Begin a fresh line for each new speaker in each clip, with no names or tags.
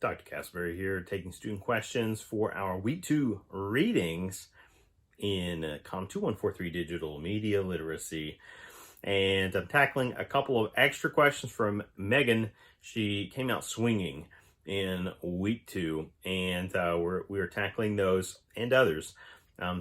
Dr. Casper here, taking student questions for our Week 2 readings in COM 2143 Digital Media Literacy. And I'm tackling a couple of extra questions from Megan. She came out swinging in Week 2, and we're tackling those and others.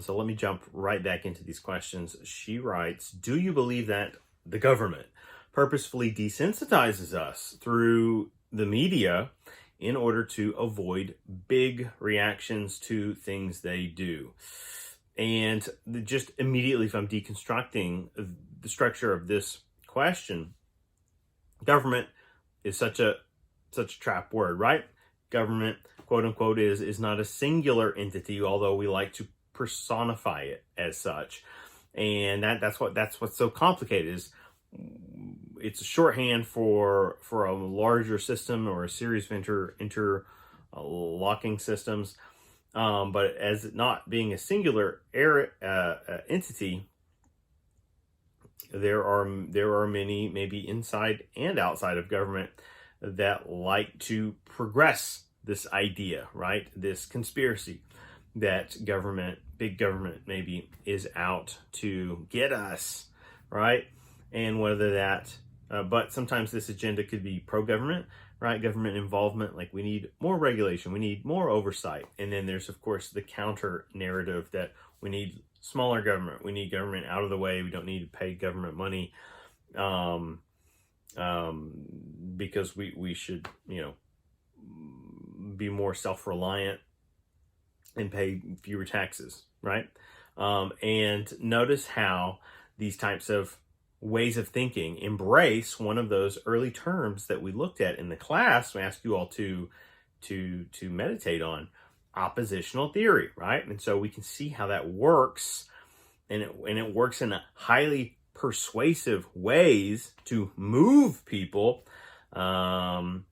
So let me jump right back into these questions. She writes, do you believe that the government purposefully desensitizes us through the media in order to avoid big reactions to things they do? And just immediately, if I'm deconstructing the structure of this question, government is such a trap word, right? Government, quote unquote, is not a singular entity, although we like to personify it as such. And that's what's so complicated. Is it's a shorthand for a larger system or a series of interlocking systems. But as it not being a singular entity, there are many, maybe inside and outside of government, that like to progress this idea, right? This conspiracy that big government maybe is out to get us, right? And whether that, but sometimes this agenda could be pro-government, right? Government involvement, like we need more regulation, we need more oversight. And then there's, of course, the counter narrative that we need smaller government, we need government out of the way, we don't need to pay government money, because we should, be more self-reliant and pay fewer taxes, right? And notice how these types of ways of thinking embrace one of those early terms that we looked at in the class. We asked you all to meditate on oppositional theory, right? And so we can see how that works, and it works in a highly persuasive ways to move people, and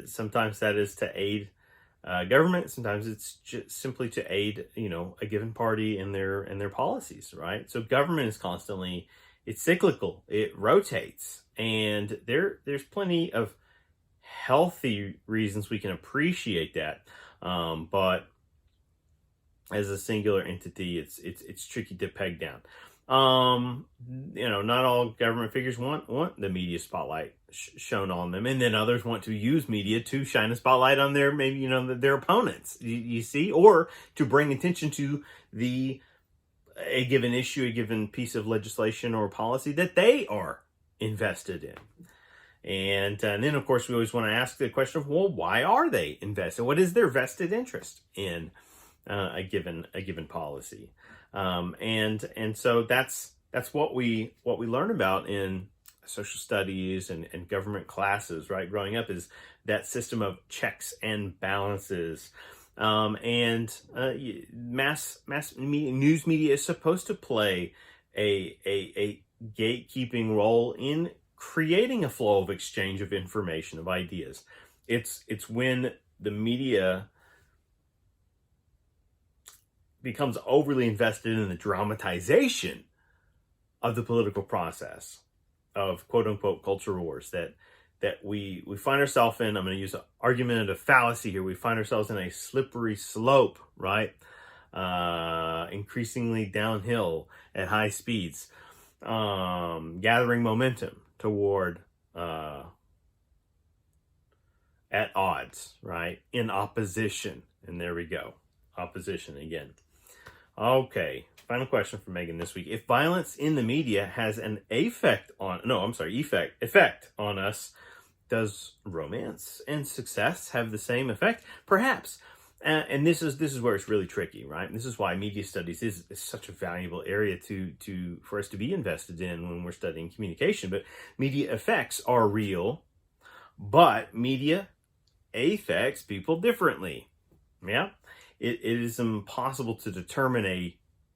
sometimes that is to aid government. Sometimes it's just simply to aid, a given party in their policies, right? So government is constantly, it's cyclical, it rotates, and there's plenty of healthy reasons we can appreciate that. But as a singular entity, it's tricky to peg down. Not all government figures want the media spotlight shown on them, and then others want to use media to shine a spotlight on their their opponents. You see, or to bring attention to a given issue, a given piece of legislation or policy that they are invested in. And then, of course, we always want to ask the question of, well, why are they invested? What is their vested interest in a given policy? And so that's what we learn about in social studies and government classes, right? Growing up, is that system of checks and balances. And mass media, news media is supposed to play a gatekeeping role in creating a flow of exchange of information, of ideas. It's when the media becomes overly invested in the dramatization of the political process of quote unquote culture wars that we find ourselves in. I'm going to use an argumentative fallacy here. We find ourselves in a slippery slope, right? Increasingly downhill at high speeds, gathering momentum toward at odds, right? In opposition. And there we go. Opposition again. Okay, final question for Megan this week. If violence in the media has an effect on us, does romance and success have the same effect? Perhaps. And this is where it's really tricky, right? This is why media studies is such a valuable area for us to be invested in when we're studying communication. But media effects are real, but media affects people differently. Yeah. It is impossible to determine a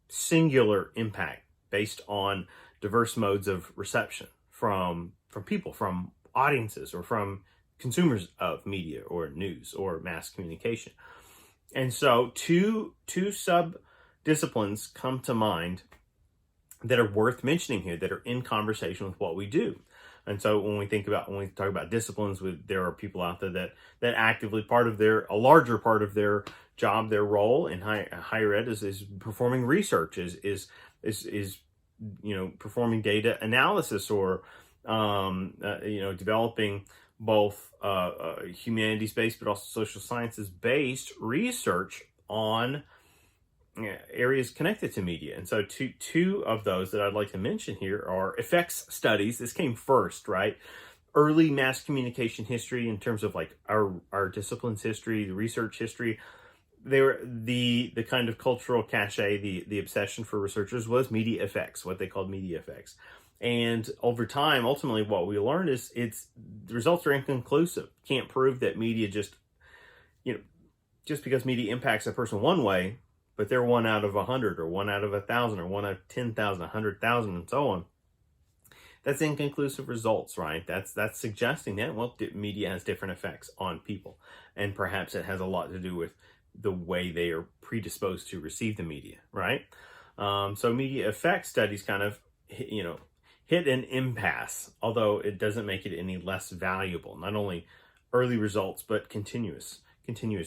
singular impact based on diverse modes of reception from people, from audiences, or from consumers of media or news or mass communication. And so two sub-disciplines come to mind that are worth mentioning here, that are in conversation with what we do. And so when we talk about disciplines, there are people out there that actively a larger part of their job, their role in higher ed is performing research, is performing data analysis, or developing both humanities-based but also social sciences-based research on areas connected to media. And so two of those that I'd like to mention here are effects studies. This came first, right? Early mass communication history in terms of like our discipline's history, the research history. The kind of cultural cachet, the obsession for researchers was media effects, what they called media effects. And over time, ultimately, what we learned is the results are inconclusive. Can't prove that media just because media impacts a person one way, but they're 1 out of 100 or 1 out of 1,000 or 1 out of 10,000, 100,000, and so on. That's inconclusive results, right? That's suggesting that, media has different effects on people. And perhaps it has a lot to do with the way they are predisposed to receive the media, right? So media effect studies kind of, hit an impasse, although it doesn't make it any less valuable. Not only early results, but continuous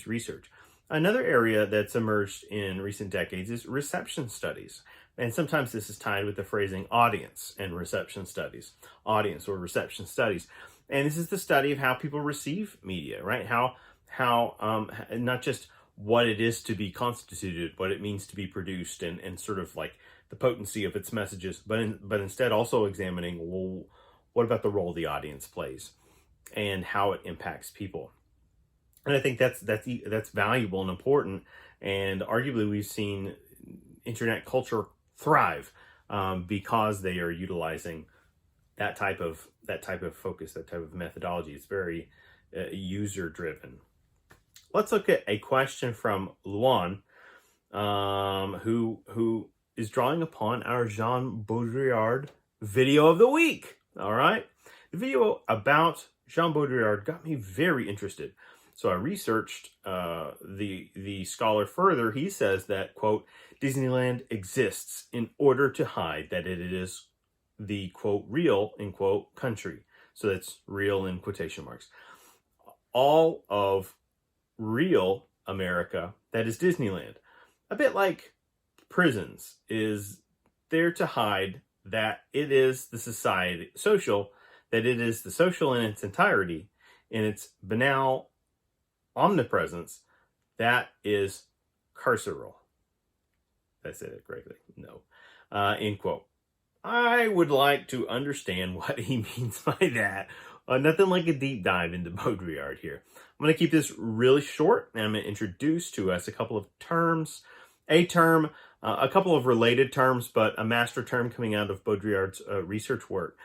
research. Another area that's emerged in recent decades is reception studies. And sometimes this is tied with the phrasing audience and reception studies, audience or reception studies. And this is the study of how people receive media, right? How not just what it is to be constituted, what it means to be produced, and sort of like the potency of its messages, but instead also examining, well, what about the role the audience plays and how it impacts people. And I think that's valuable and important. And arguably, we've seen internet culture thrive because they are utilizing that type of focus, that type of methodology. It's very user driven. Let's look at a question from Luan, who is drawing upon our Jean Baudrillard video of the week. All right, the video about Jean Baudrillard got me very interested. So I researched the scholar further. He says that, quote, Disneyland exists in order to hide that it is the, quote, real, end quote, country. So that's real in quotation marks. All of real America, that is Disneyland. A bit like prisons is there to hide that it is the social in its entirety, in its banal omnipresence, that is carceral. Did I say that correctly? No. End quote. I would like to understand what he means by that. Nothing like a deep dive into Baudrillard here. I'm going to keep this really short, and I'm going to introduce to us a couple of terms. A term, a couple of related terms, but a master term coming out of Baudrillard's research work.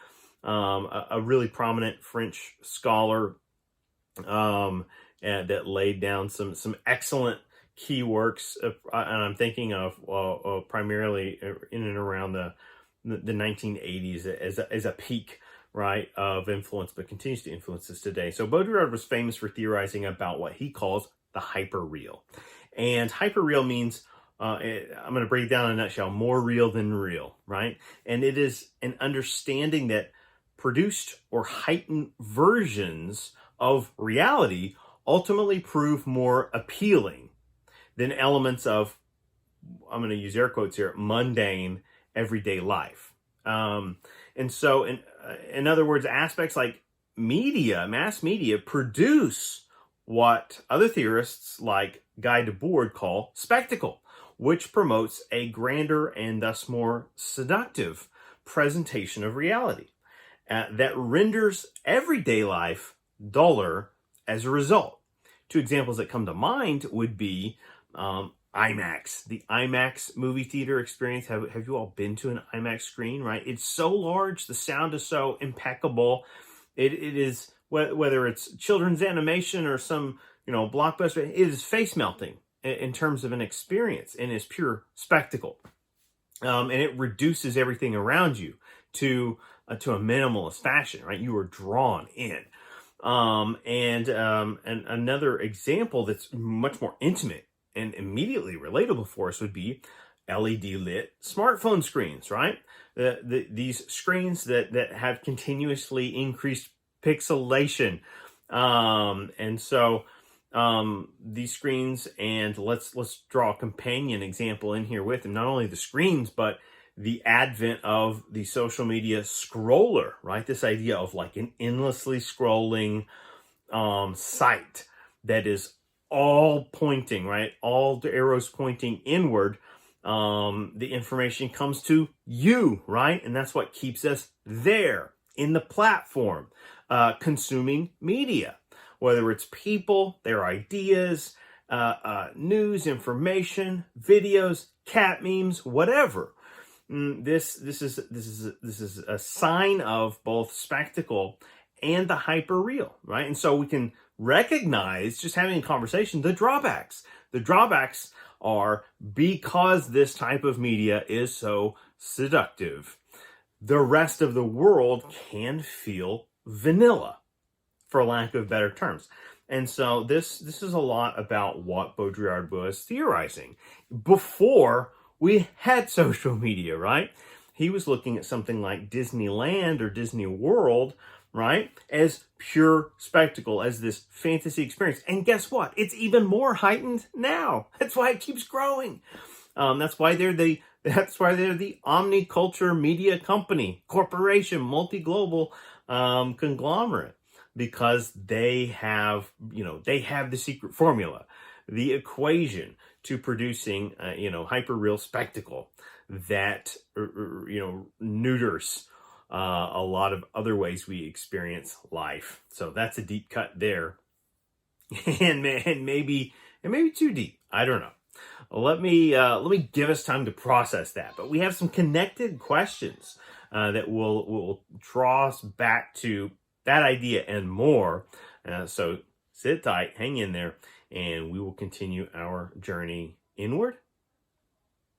A really prominent French scholar that laid down some excellent key works, and I'm thinking of primarily in and around the 1980s as a peak, right, of influence, but continues to influence us today. So Baudrillard was famous for theorizing about what he calls the hyperreal. And hyperreal means, I'm going to break it down in a nutshell, more real than real, right? And it is an understanding that produced or heightened versions of reality ultimately prove more appealing than elements of, I'm going to use air quotes here, mundane everyday life. And so, in other words, aspects like media, mass media, produce what other theorists like Guy Debord call spectacle, which promotes a grander and thus more seductive presentation of reality that renders everyday life duller as a result. Two examples that come to mind would be IMAX, the IMAX movie theater experience. Have you all been to an IMAX screen, right? It's so large. The sound is so impeccable. It is, whether it's children's animation or some, blockbuster, it is face melting in terms of an experience and is pure spectacle. And it reduces everything around you to a minimalist fashion, right? You are drawn in. And another example that's much more intimate and immediately relatable for us would be LED lit smartphone screens, right? These screens that have continuously increased pixelation. And so these screens, and let's draw a companion example in here with them. Not only the screens, but the advent of the social media scroller, right? This idea of like an endlessly scrolling site that is all pointing, right? All the arrows pointing inward. The information comes to you, right? And that's what keeps us there in the platform, consuming media, whether it's people, their ideas, news, information, videos, cat memes, whatever. This is a sign of both spectacle and the hyper real, right? And so we can recognize, just having a conversation, the drawbacks. The drawbacks are because this type of media is so seductive, the rest of the world can feel vanilla, for lack of better terms. And so this is a lot about what Baudrillard was theorizing before we had social media, right? He was looking at something like Disneyland or Disney World, right, as pure spectacle, as this fantasy experience. And guess what? It's even more heightened now. That's why it keeps growing. That's why they're the omniculture media company, corporation, multi-global conglomerate, because they have the secret formula, the equation to producing hyper real spectacle that neuters a lot of other ways we experience life. So that's a deep cut there, and maybe too deep. I don't know. Let me give us time to process that. But we have some connected questions that will draw us back to that idea and more. So sit tight, hang in there, and we will continue our journey inward